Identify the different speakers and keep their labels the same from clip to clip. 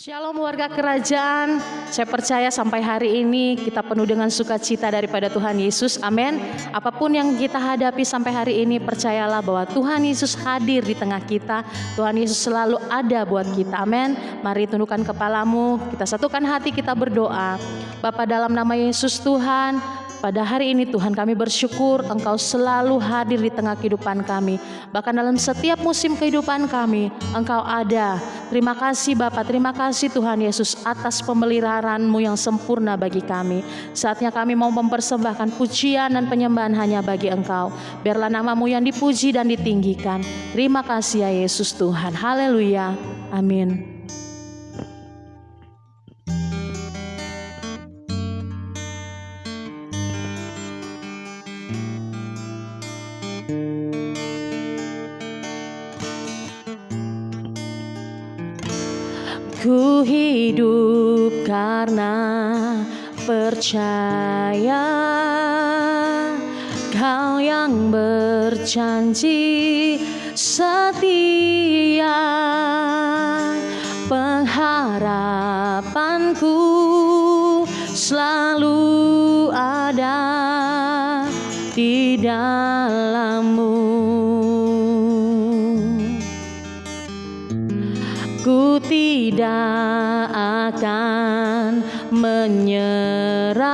Speaker 1: Shalom warga kerajaan, saya percaya sampai hari ini kita penuh dengan sukacita daripada Tuhan Yesus, amin. Apapun yang kita hadapi sampai hari ini, percayalah bahwa Tuhan Yesus hadir di tengah kita. Tuhan Yesus selalu ada buat kita, amin. Mari tundukkan kepalamu, kita satukan hati, kita berdoa. Bapa, dalam nama Yesus Tuhan, pada hari ini Tuhan kami bersyukur Engkau selalu hadir di tengah kehidupan kami. Bahkan dalam setiap musim kehidupan kami, Engkau ada. Terima kasih Bapa, terima kasih Tuhan Yesus atas pemeliharaan-Mu yang sempurna bagi kami. Saatnya kami mau mempersembahkan pujian dan penyembahan hanya bagi Engkau. Biarlah nama-Mu yang dipuji dan ditinggikan. Terima kasih ya Yesus Tuhan. Haleluya. Amin. Ku hidup karena percaya Kau yang berjanji setia. Pengharapanku selalu ada di dalam-Mu. Ku tidak akan menyerah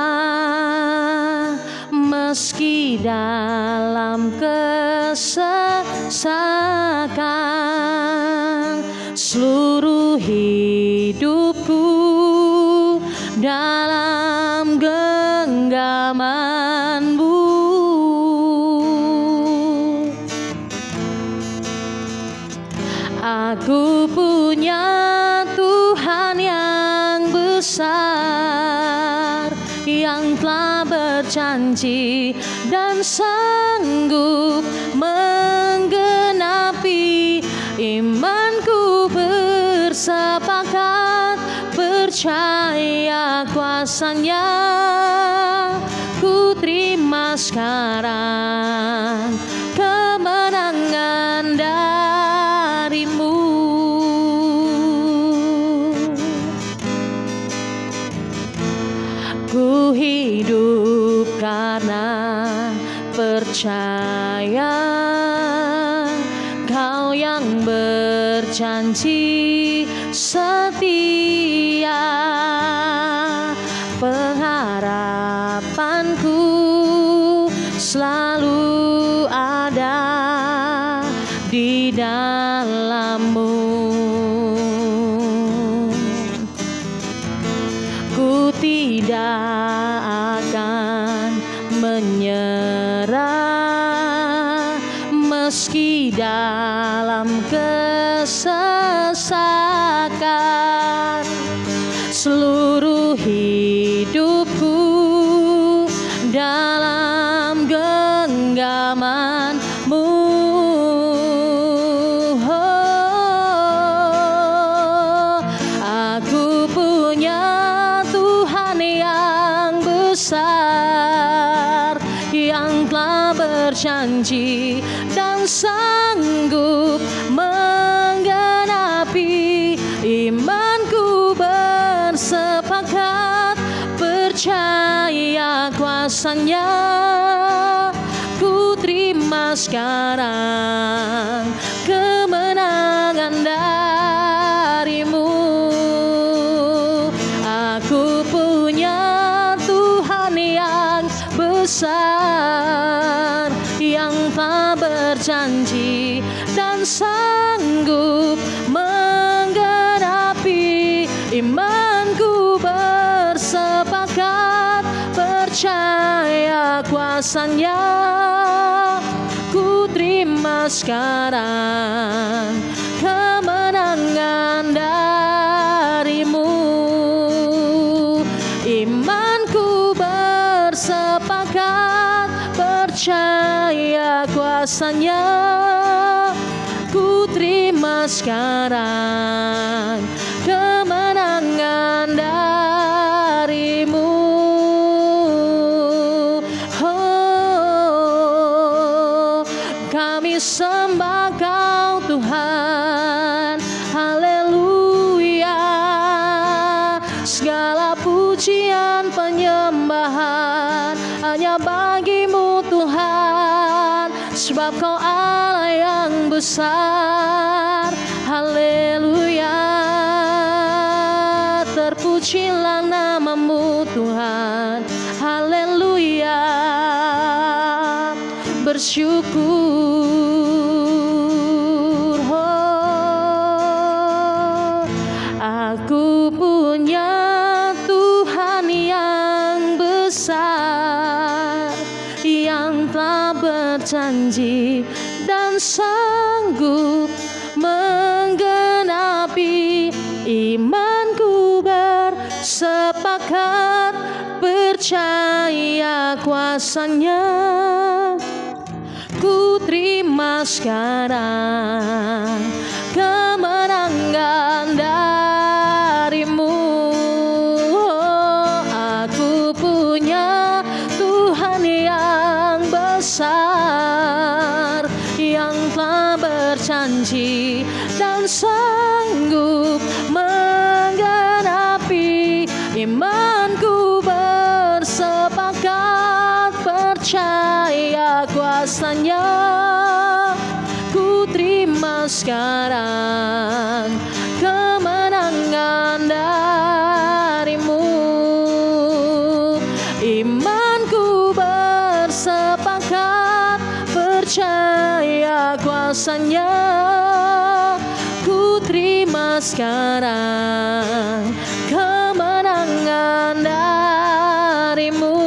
Speaker 1: meski dalam kesesakan. Seluruh hidupku dalam genggaman-Mu. Aku punya Tuhan yang besar, yang telah berjanji dan sanggup menggenapi. Imanku bersepakat percaya kuasa-Nya. Ku terima sekarang kemenangan dari-Mu. Ku hidup karena percaya Kau yang berjanji setia. Pengharapanku selalu ada di dalam-Mu. Ku tidak akan menyerah meski dalam kesesakan. Seluruh hidupku dalam genggaman-Mu. Aku punya Tuhan yang besar, yang telah berjanji dan sanggup menggenapi. Imanku bersepakat percaya kuasa-Nya. Ku terima sekarang kemenangan dari-Mu. Aku punya Tuhan yang besar, yang telah berjanji dan sanggup menggenapi. Imanku bersepakat percaya kuasa-Nya. Ku terima sekarang kemenangan dari-Mu. Imanku bersepakat percaya kuasa-Nya. Ku terima sekarang kemenangan dari-Mu. Oh, kami sembah Kau Tuhan, haleluya. segala pujian penyembahan hanya bagi-Mu Tuhan, sebab Kau Allah yang besar. Haleluya, terpujilah nama-Mu Tuhan. Haleluya, bersyukur. Oh, aku punya Tuhan yang besar, yang telah berjanji dan sanggup menggenapi. Imanku bersepakat percaya kuasa-Nya. Ku terima sekarang kemenangan dari-Mu. Oh, aku punya Tuhan yang besar, yang telah berjanji dan sanggup menggenapi. Imanku bersepakat percaya kuasa-Nya. Ku terima sekarang kemenangan dari-Mu. Imanku bersepakat percaya kuasa-Nya. Ku terima sekarang kemenangan dari-Mu.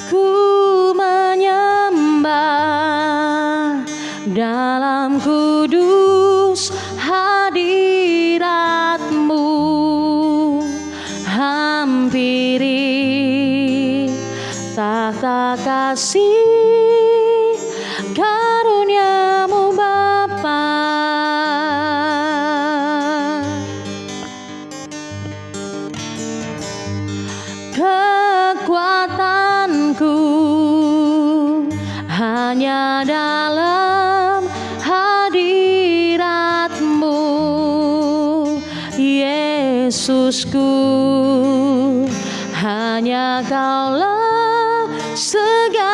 Speaker 1: Ku menyembah dalam kudus hadirat-Mu, hampiri tahta kasih karunia-Mu Bapa. Kekuatanku hanya dalam hadirat-Mu, Yesusku. Hanya Kaulah segalanya.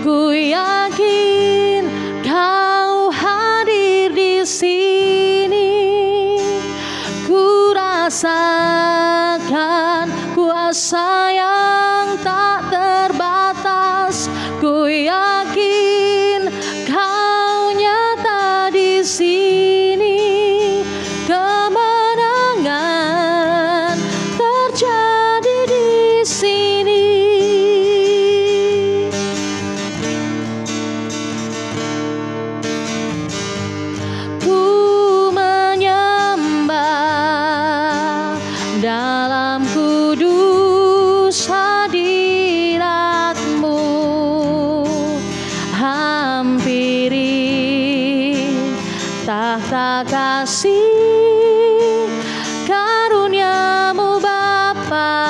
Speaker 1: Ku yakin Kau hadir di sini. Ku rasakan kuasa yang tak terbatas. Ku yakin Kau nyata di sini. Kemenangan terjadi di sini. Ku menyembah dalam kudus hadirat-Mu, hampiri tahta kasih karunia-Mu Bapa.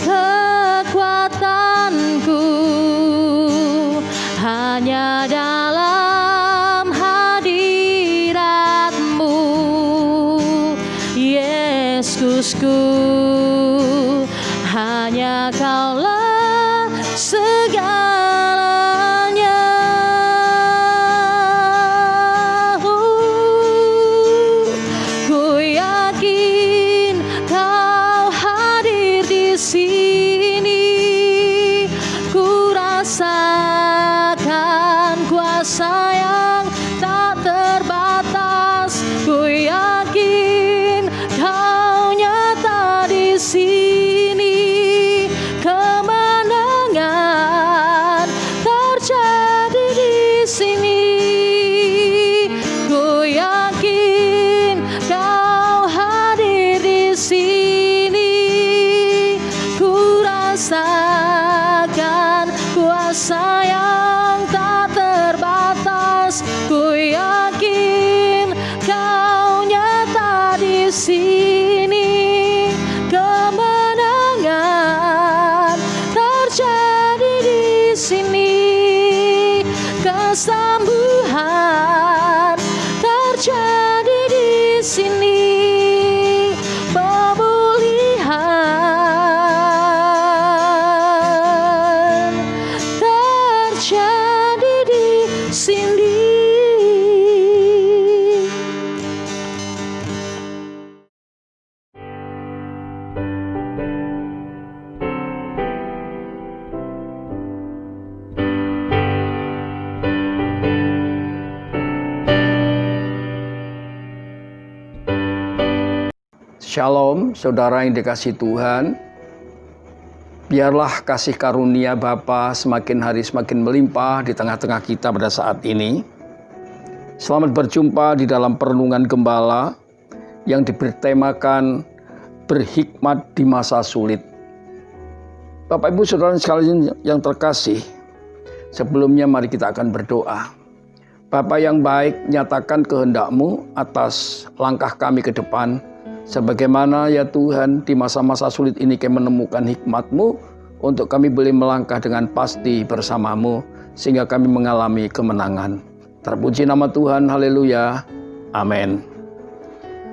Speaker 1: Kekuatanku hanya dalam hadirat-Mu, Yesusku. Hanya Kaulah segalanya. Ku yakin Kau hadir di sini. Ku rasakan kuasa yang tak terbatas. Ku yakin Kau nyata di sini. Kemenangan
Speaker 2: Shalom, saudara yang dikasihi Tuhan. Biarlah kasih karunia Bapa semakin hari semakin melimpah di tengah-tengah kita pada saat ini. Selamat berjumpa di dalam Perenungan Gembala yang bertemakan berhikmat di masa sulit. Bapak Ibu Saudara sekalian yang terkasih, sebelumnya mari kita akan berdoa. Bapa yang baik, nyatakan kehendak-Mu atas langkah kami ke depan. Sebagaimana ya Tuhan, di masa-masa sulit ini kami menemukan hikmat-Mu untuk kami boleh melangkah dengan pasti bersama-Mu, sehingga kami mengalami kemenangan. Terpuji nama Tuhan, haleluya, amin.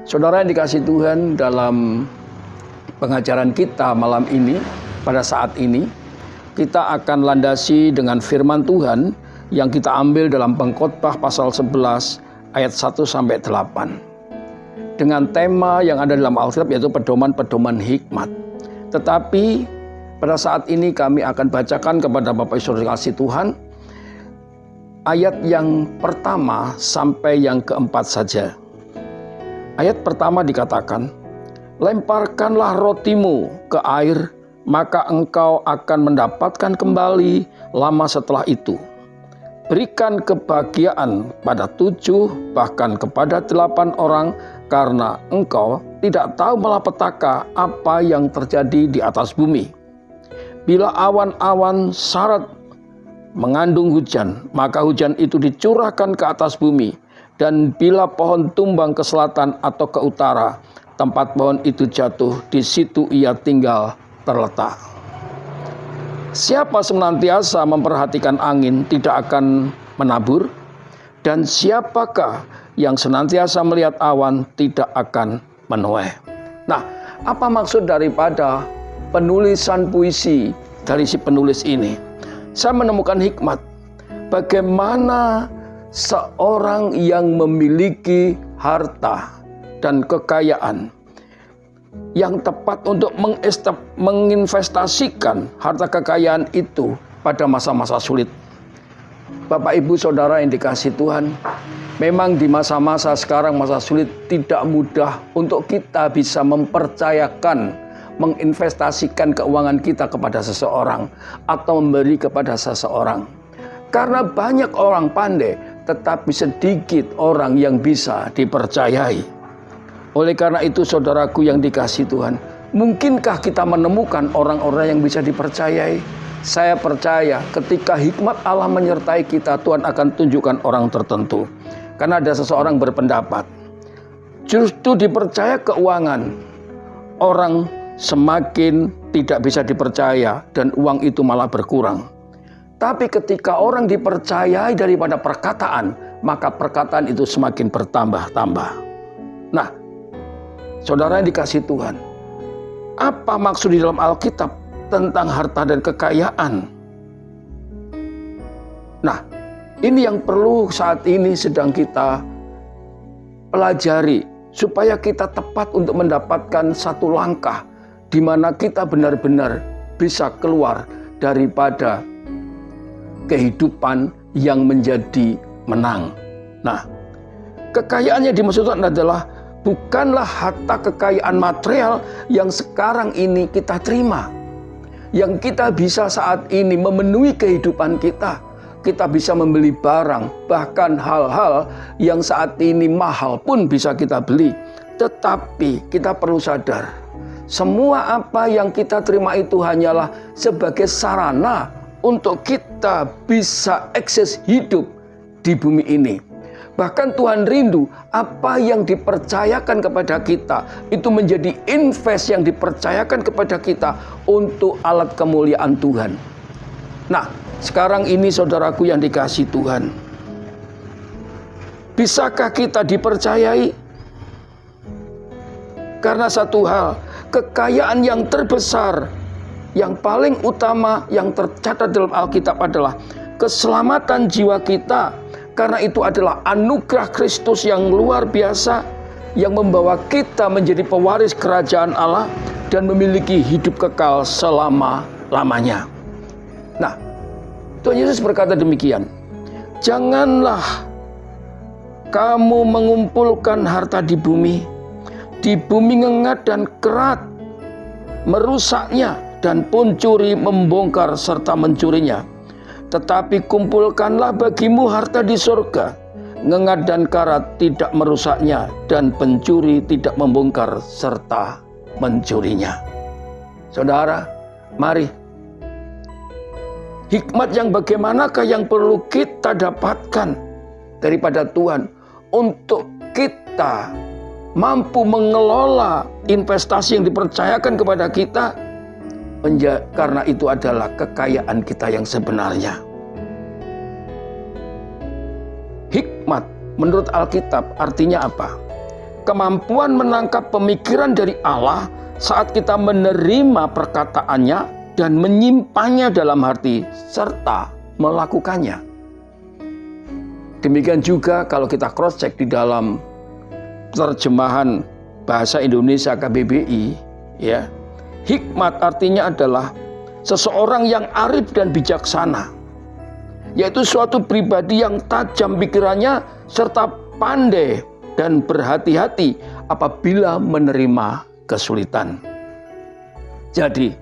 Speaker 2: Saudara yang dikasihi Tuhan, dalam pengajaran kita malam ini, pada saat ini, kita akan landasi dengan firman Tuhan yang kita ambil dalam Pengkhotbah pasal 11 ayat 1-8. Dengan tema yang ada dalam Alkitab yaitu pedoman-pedoman hikmat. Tetapi pada saat ini kami akan bacakan kepada Bapak Ibu Saudara kasih Tuhan ayat yang pertama sampai yang keempat saja. Ayat pertama dikatakan, lemparkanlah rotimu ke air, maka engkau akan mendapatkan kembali lama setelah itu. Berikan kebahagiaan pada 7 bahkan kepada 8 orang, karena engkau tidak tahu malapetaka apa yang terjadi di atas bumi. Bila awan-awan syarat mengandung hujan, maka hujan itu dicurahkan ke atas bumi. Dan bila pohon tumbang ke selatan atau ke utara, tempat pohon itu jatuh, di situ ia tinggal terletak. Siapa senantiasa memperhatikan angin tidak akan menabur, dan siapakah yang senantiasa melihat awan tidak akan menuai. Nah, apa maksud daripada penulisan puisi dari si penulis ini? Saya menemukan hikmat bagaimana seorang yang memiliki harta dan kekayaan yang tepat untuk menginvestasikan harta kekayaan itu pada masa-masa sulit. Bapak Ibu Saudara yang dikasihi Tuhan, memang di masa-masa sekarang, masa sulit, tidak mudah untuk kita bisa mempercayakan, menginvestasikan keuangan kita kepada seseorang atau memberi kepada seseorang. Karena banyak orang pandai, tetapi sedikit orang yang bisa dipercayai. Oleh karena itu saudaraku yang dikasihi Tuhan, mungkinkah kita menemukan orang-orang yang bisa dipercayai? Saya percaya ketika hikmat Allah menyertai kita, Tuhan akan tunjukkan orang tertentu. Karena ada seseorang berpendapat, justru dipercaya keuangan, orang semakin tidak bisa dipercaya dan uang itu malah berkurang. Tapi ketika orang dipercayai daripada perkataan, maka perkataan itu semakin bertambah-tambah. Nah, saudara yang dikasihi Tuhan, apa maksud di dalam Alkitab tentang harta dan kekayaan? Nah, ini yang perlu saat ini sedang kita pelajari, supaya kita tepat untuk mendapatkan satu langkah di mana kita benar-benar bisa keluar daripada kehidupan yang menjadi menang. Nah, kekayaan yang dimaksudkan adalah bukanlah harta kekayaan material yang sekarang ini kita terima, yang kita bisa saat ini memenuhi kehidupan kita. Kita bisa membeli barang, bahkan hal-hal yang saat ini mahal pun bisa kita beli. Tetapi kita perlu sadar, semua apa yang kita terima itu hanyalah sebagai sarana untuk kita bisa eksis hidup di bumi ini. Bahkan Tuhan rindu apa yang dipercayakan kepada kita itu menjadi invest yang dipercayakan kepada kita untuk alat kemuliaan Tuhan. Nah, sekarang ini saudaraku yang dikasihi Tuhan, bisakah kita dipercayai? Karena satu hal, kekayaan yang terbesar, yang paling utama yang tercatat dalam Alkitab adalah keselamatan jiwa kita. Karena itu adalah anugerah Kristus yang luar biasa, yang membawa kita menjadi pewaris kerajaan Allah dan memiliki hidup kekal selama-lamanya. Nah, Tuhan Yesus berkata demikian, janganlah kamu mengumpulkan harta di bumi, di bumi ngengat dan kerat, merusaknya, dan pencuri membongkar serta mencurinya. Tetapi kumpulkanlah bagimu harta di surga, ngengat dan karat tidak merusaknya, dan pencuri tidak membongkar serta mencurinya. Saudara, mari, hikmat yang bagaimanakah yang perlu kita dapatkan daripada Tuhan untuk kita mampu mengelola investasi yang dipercayakan kepada kita, karena itu adalah kekayaan kita yang sebenarnya. Hikmat menurut Alkitab artinya apa? Kemampuan menangkap pemikiran dari Allah saat kita menerima perkataannya dan menyimpannya dalam hati serta melakukannya. Demikian juga kalau kita cross check di dalam terjemahan bahasa Indonesia KBBI, ya, hikmat artinya adalah seseorang yang arif dan bijaksana, yaitu suatu pribadi yang tajam pikirannya serta pandai dan berhati-hati apabila menerima kesulitan. Jadi,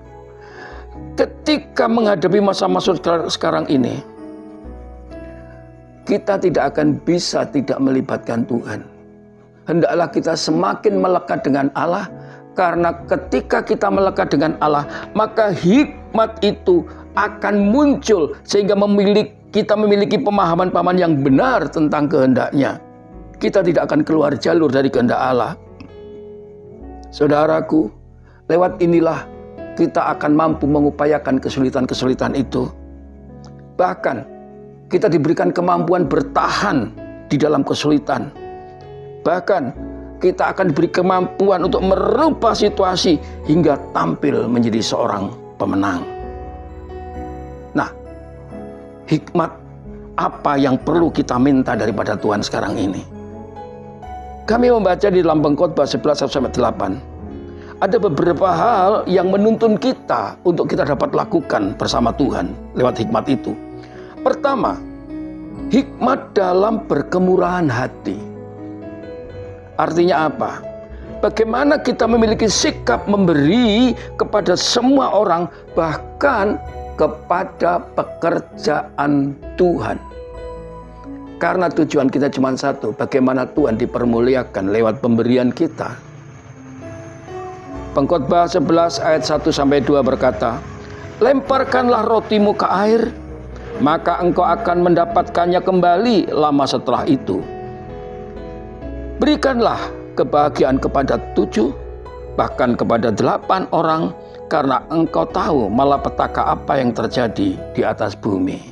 Speaker 2: ketika menghadapi masa-masa sekarang ini, kita tidak akan bisa tidak melibatkan Tuhan. Hendaklah kita semakin melekat dengan Allah, karena ketika kita melekat dengan Allah, maka hikmat itu akan muncul sehingga kita memiliki pemahaman-pemahaman yang benar tentang kehendaknya. Kita tidak akan keluar jalur dari kehendak Allah. Saudaraku, lewat inilah kita akan mampu mengupayakan kesulitan-kesulitan itu. Bahkan kita diberikan kemampuan bertahan di dalam kesulitan. Bahkan kita akan diberi kemampuan untuk merubah situasi hingga tampil menjadi seorang pemenang. Nah, hikmat apa yang perlu kita minta daripada Tuhan sekarang ini? Kami membaca di dalam Pengkhotbah 11:8. Ada beberapa hal yang menuntun kita untuk kita dapat lakukan bersama Tuhan lewat hikmat itu. Pertama, hikmat dalam berkemurahan hati. Artinya apa? Bagaimana kita memiliki sikap memberi kepada semua orang, bahkan kepada pekerjaan Tuhan. Karena tujuan kita cuma satu, bagaimana Tuhan dipermuliakan lewat pemberian kita. Pengkhotbah 11 ayat 1-2 berkata, "Lemparkanlah rotimu ke air, maka engkau akan mendapatkannya kembali lama setelah itu. Berikanlah kebahagiaan kepada 7, bahkan kepada 8 orang, karena engkau tahu malapetaka apa yang terjadi di atas bumi."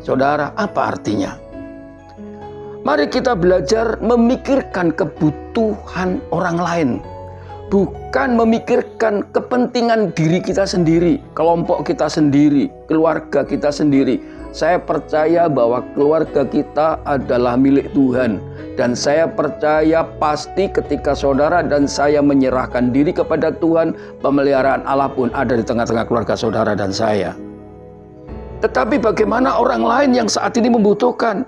Speaker 2: Saudara, apa artinya? Mari kita belajar memikirkan kebutuhan orang lain, bukan memikirkan kepentingan diri kita sendiri, kelompok kita sendiri, keluarga kita sendiri. Saya percaya bahwa keluarga kita adalah milik Tuhan. Dan saya percaya pasti ketika saudara dan saya menyerahkan diri kepada Tuhan, pemeliharaan Allah pun ada di tengah-tengah keluarga saudara dan saya. Tetapi bagaimana orang lain yang saat ini membutuhkan?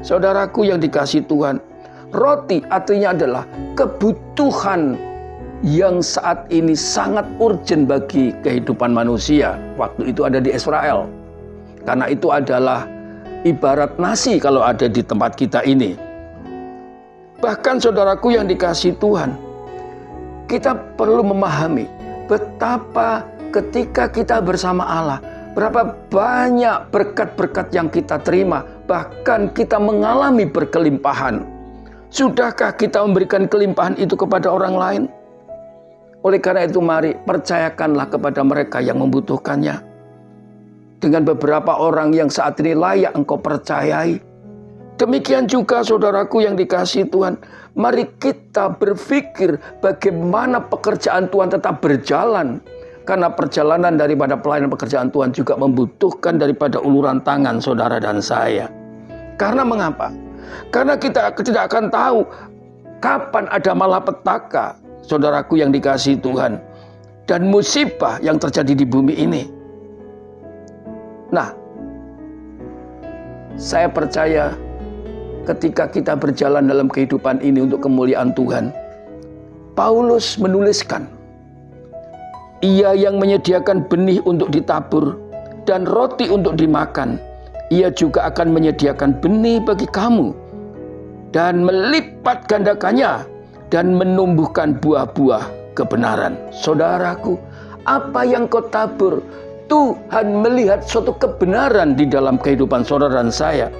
Speaker 2: Saudaraku yang dikasihi Tuhan, roti artinya adalah kebutuhan yang saat ini sangat urgent bagi kehidupan manusia. Waktu itu ada di Israel. Karena itu adalah ibarat nasi kalau ada di tempat kita ini. Bahkan saudaraku yang dikasihi Tuhan, kita perlu memahami betapa ketika kita bersama Allah, berapa banyak berkat-berkat yang kita terima, bahkan kita mengalami berkelimpahan. Sudahkah kita memberikan kelimpahan itu kepada orang lain? Oleh karena itu mari percayakanlah kepada mereka yang membutuhkannya. Dengan beberapa orang yang saat ini layak engkau percayai. Demikian juga saudaraku yang dikasihi Tuhan, mari kita berpikir bagaimana pekerjaan Tuhan tetap berjalan. Karena perjalanan daripada pelayanan pekerjaan Tuhan juga membutuhkan daripada uluran tangan saudara dan saya. Karena mengapa? Karena kita tidak akan tahu kapan ada malapetaka, saudaraku yang dikasihi Tuhan, dan musibah yang terjadi di bumi ini. Nah, saya percaya ketika kita berjalan dalam kehidupan ini untuk kemuliaan Tuhan. Paulus menuliskan, Ia yang menyediakan benih untuk ditabur dan roti untuk dimakan, Ia juga akan menyediakan benih bagi kamu dan melipat gandakannya dan menumbuhkan buah-buah kebenaran. Saudaraku, apa yang kau tabur, Tuhan melihat suatu kebenaran di dalam kehidupan saudara dan saya.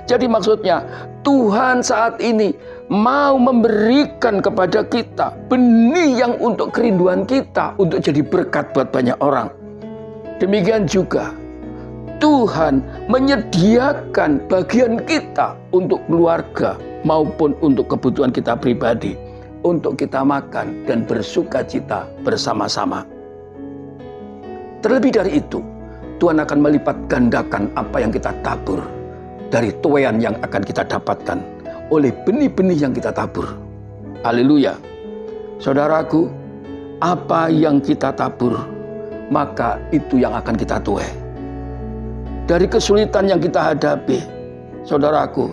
Speaker 2: Jadi maksudnya, Tuhan saat ini mau memberikan kepada kita benih yang untuk kerinduan kita, untuk jadi berkat buat banyak orang. Demikian juga Tuhan menyediakan bagian kita untuk keluarga maupun untuk kebutuhan kita pribadi, untuk kita makan dan bersuka cita bersama-sama. Terlebih dari itu, Tuhan akan melipat gandakan apa yang kita tabur dari tuaian yang akan kita dapatkan oleh benih-benih yang kita tabur. Haleluya. Saudaraku, apa yang kita tabur, maka itu yang akan kita tuai. Dari kesulitan yang kita hadapi, saudaraku,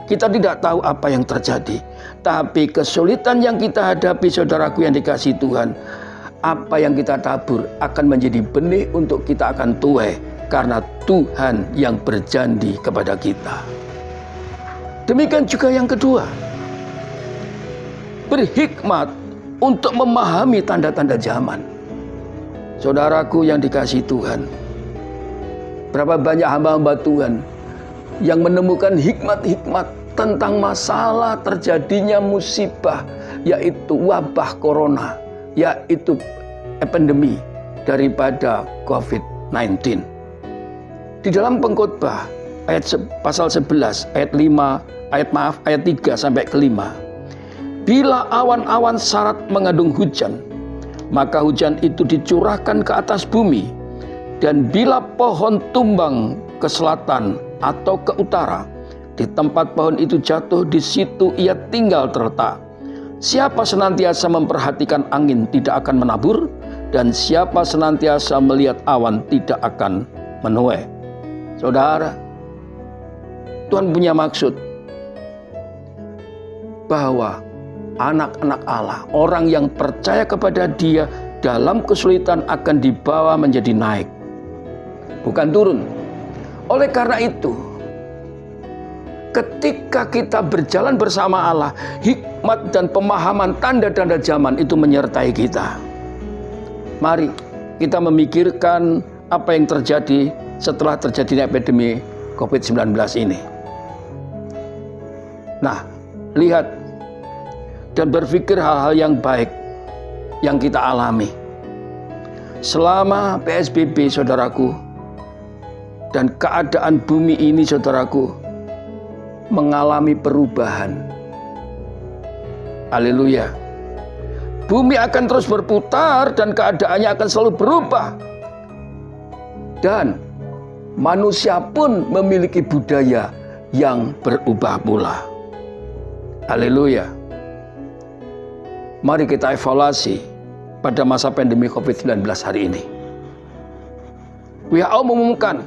Speaker 2: kita tidak tahu apa yang terjadi. Tapi kesulitan yang kita hadapi, saudaraku yang dikasihi Tuhan, apa yang kita tabur akan menjadi benih untuk kita akan tuai, karena Tuhan yang berjanji kepada kita. Demikian juga yang kedua, berhikmat untuk memahami tanda-tanda zaman. Saudaraku yang dikasihi Tuhan, berapa banyak hamba-hamba Tuhan yang menemukan hikmat-hikmat tentang masalah terjadinya musibah, yaitu wabah corona, yaitu epidemi daripada COVID-19. Di dalam Pengkhotbah pasal 11 ayat 3 sampai ke 5. Bila awan-awan syarat mengandung hujan, maka hujan itu dicurahkan ke atas bumi. Dan bila pohon tumbang ke selatan atau ke utara, di tempat pohon itu jatuh, di situ ia tinggal terletak. Siapa senantiasa memperhatikan angin tidak akan menabur, dan siapa senantiasa melihat awan tidak akan menuai. Saudara, Tuhan punya maksud bahwa anak-anak Allah, orang yang percaya kepada Dia dalam kesulitan akan dibawa menjadi naik, bukan turun. Oleh karena itu, ketika kita berjalan bersama Allah, hikmat dan pemahaman tanda-tanda zaman itu menyertai kita. Mari kita memikirkan apa yang terjadi setelah terjadinya epidemi COVID-19 ini. Nah, lihat dan berpikir hal-hal yang baik yang kita alami selama PSBB, saudaraku, dan keadaan bumi ini, saudaraku, mengalami perubahan. Haleluya. Bumi akan terus berputar dan keadaannya akan selalu berubah. Dan manusia pun memiliki budaya yang berubah pula. Haleluya. Mari kita evaluasi pada masa pandemi COVID-19 hari ini. WHO mengumumkan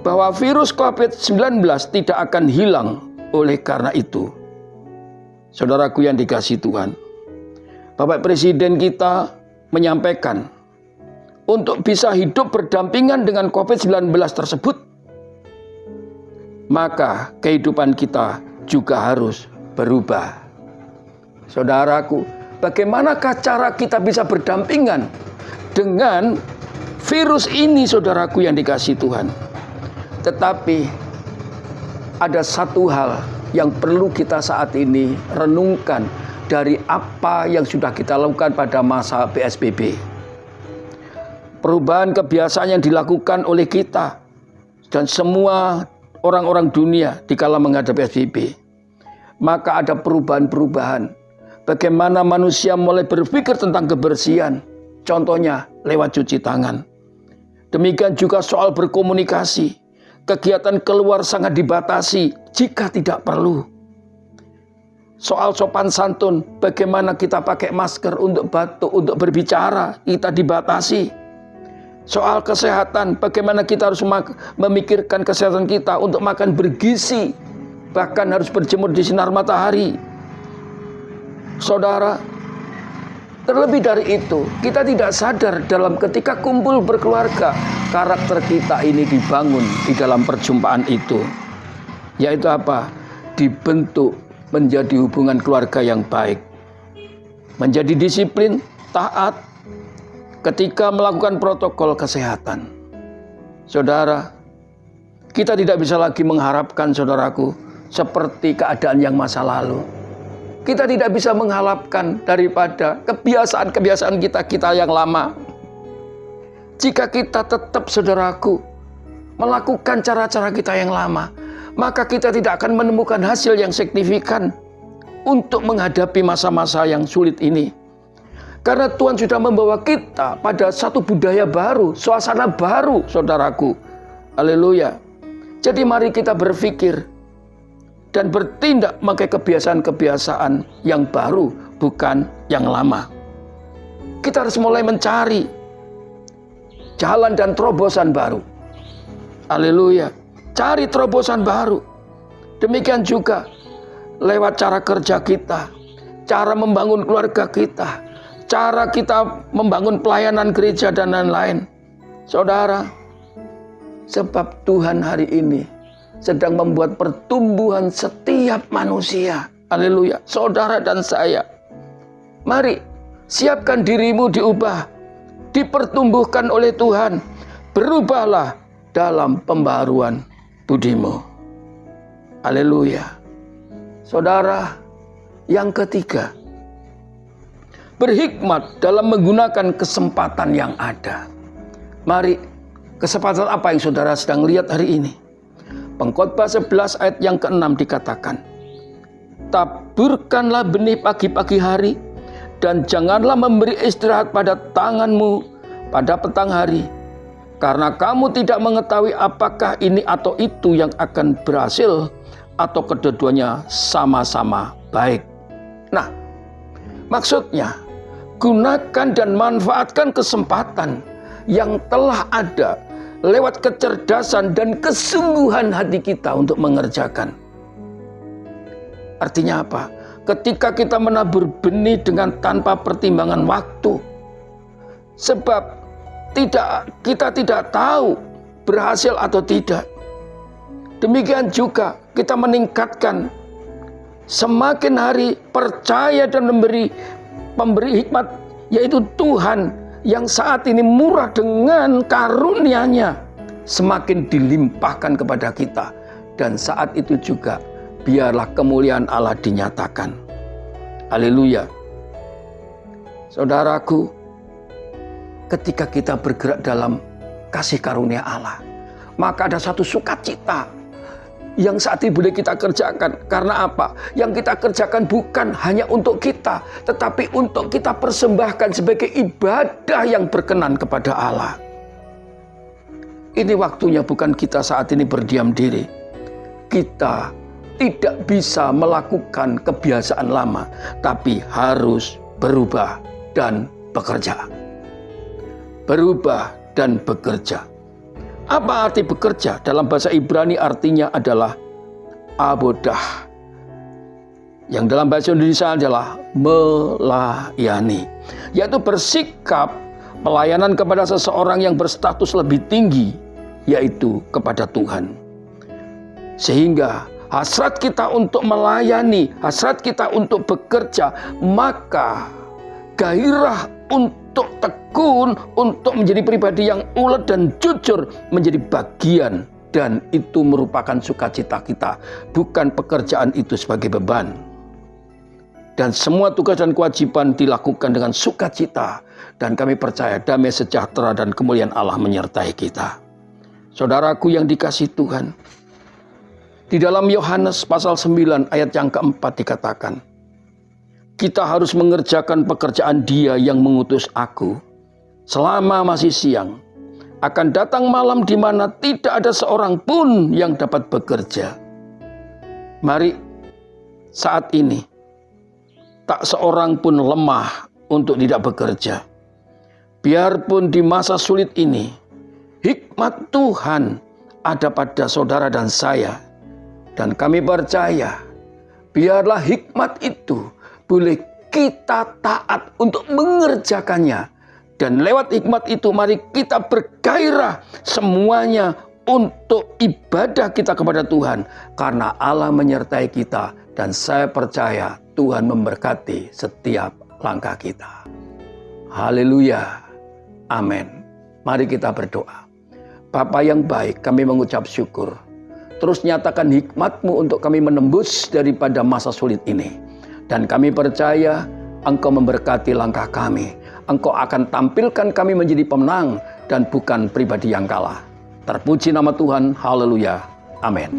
Speaker 2: bahwa virus COVID-19 tidak akan hilang. Oleh karena itu, saudaraku yang dikasihi Tuhan, Bapak Presiden kita menyampaikan untuk bisa hidup berdampingan dengan COVID-19 tersebut, maka kehidupan kita juga harus berubah. Saudaraku, bagaimanakah cara kita bisa berdampingan dengan virus ini, saudaraku yang dikasihi Tuhan? Tetapi ada satu hal yang perlu kita saat ini renungkan dari apa yang sudah kita lakukan pada masa PSBB. Perubahan kebiasaan yang dilakukan oleh kita dan semua orang-orang dunia dikala menghadapi PSBB. Maka ada perubahan-perubahan. Bagaimana manusia mulai berpikir tentang kebersihan. Contohnya lewat cuci tangan. Demikian juga soal berkomunikasi. Kegiatan keluar sangat dibatasi jika tidak perlu. Soal sopan santun, bagaimana kita pakai masker untuk batuk, untuk berbicara, kita dibatasi. Soal kesehatan, bagaimana kita harus memikirkan kesehatan kita untuk makan bergizi, bahkan harus berjemur di sinar matahari. Saudara, terlebih dari itu, kita tidak sadar dalam ketika kumpul berkeluarga, karakter kita ini dibangun di dalam perjumpaan itu. Yaitu apa? Dibentuk menjadi hubungan keluarga yang baik. Menjadi disiplin, taat, ketika melakukan protokol kesehatan. Saudara, kita tidak bisa lagi mengharapkan, saudaraku, seperti keadaan yang masa lalu. Kita tidak bisa mengharapkan daripada kebiasaan-kebiasaan kita yang lama. Jika kita tetap, saudaraku, melakukan cara-cara kita yang lama, maka kita tidak akan menemukan hasil yang signifikan untuk menghadapi masa-masa yang sulit ini. Karena Tuhan sudah membawa kita pada satu budaya baru, suasana baru, saudaraku. Haleluya. Jadi mari kita berpikir dan bertindak memakai kebiasaan-kebiasaan yang baru, bukan yang lama. Kita harus mulai mencari jalan dan terobosan baru. Haleluya. Cari terobosan baru. Demikian juga lewat cara kerja kita, cara membangun keluarga kita, cara kita membangun pelayanan gereja dan lain-lain. Saudara, sebab Tuhan hari ini sedang membuat pertumbuhan setiap manusia. Haleluya. Saudara dan saya, mari siapkan dirimu diubah, dipertumbuhkan oleh Tuhan. Berubahlah dalam pembaharuan budimu. Haleluya. Saudara, yang ketiga, berhikmat dalam menggunakan kesempatan yang ada. Mari, kesempatan apa yang saudara sedang lihat hari ini? Pengkhotbah 11 ayat yang ke-6 dikatakan, taburkanlah benih pagi-pagi hari, dan janganlah memberi istirahat pada tanganmu pada petang hari, karena kamu tidak mengetahui apakah ini atau itu yang akan berhasil, atau kedua-duanya sama-sama baik. Nah, maksudnya, gunakan dan manfaatkan kesempatan yang telah ada lewat kecerdasan dan kesungguhan hati kita untuk mengerjakan. Artinya apa? Ketika kita menabur benih dengan tanpa pertimbangan waktu, sebab kita tidak tahu berhasil atau tidak. Demikian juga kita meningkatkan semakin hari percaya dan memberi hikmat, yaitu Tuhan yang saat ini murah dengan karunia-Nya semakin dilimpahkan kepada kita. Dan saat itu juga biarlah kemuliaan Allah dinyatakan. Haleluya. Saudaraku, ketika kita bergerak dalam kasih karunia Allah, maka ada satu sukacita yang saat ini boleh kita kerjakan. Karena apa? Yang kita kerjakan bukan hanya untuk kita, tetapi untuk kita persembahkan sebagai ibadah yang berkenan kepada Allah. Ini waktunya bukan kita saat ini berdiam diri. Kita tidak bisa melakukan kebiasaan lama, tapi harus berubah dan bekerja. Berubah dan bekerja. Apa arti bekerja? Dalam bahasa Ibrani artinya adalah abodah. Yang dalam bahasa Indonesia adalah melayani. Yaitu bersikap pelayanan kepada seseorang yang berstatus lebih tinggi, yaitu kepada Tuhan. Sehingga hasrat kita untuk melayani, hasrat kita untuk bekerja, maka gairah untuk tekun, untuk menjadi pribadi yang ulet dan jujur menjadi bagian, dan itu merupakan sukacita kita, bukan pekerjaan itu sebagai beban. Dan semua tugas dan kewajiban dilakukan dengan sukacita, dan kami percaya damai sejahtera dan kemuliaan Allah menyertai kita. Saudaraku yang dikasihi Tuhan, di dalam Yohanes pasal 9 ayat yang keempat dikatakan, kita harus mengerjakan pekerjaan Dia yang mengutus aku selama masih siang. Akan datang malam di mana tidak ada seorang pun yang dapat bekerja. Mari saat ini tak seorang pun lemah untuk tidak bekerja. Biarpun di masa sulit ini, hikmat Tuhan ada pada saudara dan saya, Dan kami percaya, biarlah hikmat itu boleh kita taat untuk mengerjakannya. Dan lewat hikmat itu mari kita bergairah semuanya untuk ibadah kita kepada Tuhan. Karena Allah menyertai kita dan saya percaya Tuhan memberkati setiap langkah kita. Haleluya. Amin. Mari kita berdoa. Bapa yang baik, kami mengucap syukur. Terus nyatakan hikmat-Mu untuk kami menembus daripada masa sulit ini. Dan kami percaya Engkau memberkati langkah kami. Engkau akan tampilkan kami menjadi pemenang dan bukan pribadi yang kalah. Terpuji nama Tuhan. Haleluya. Amin.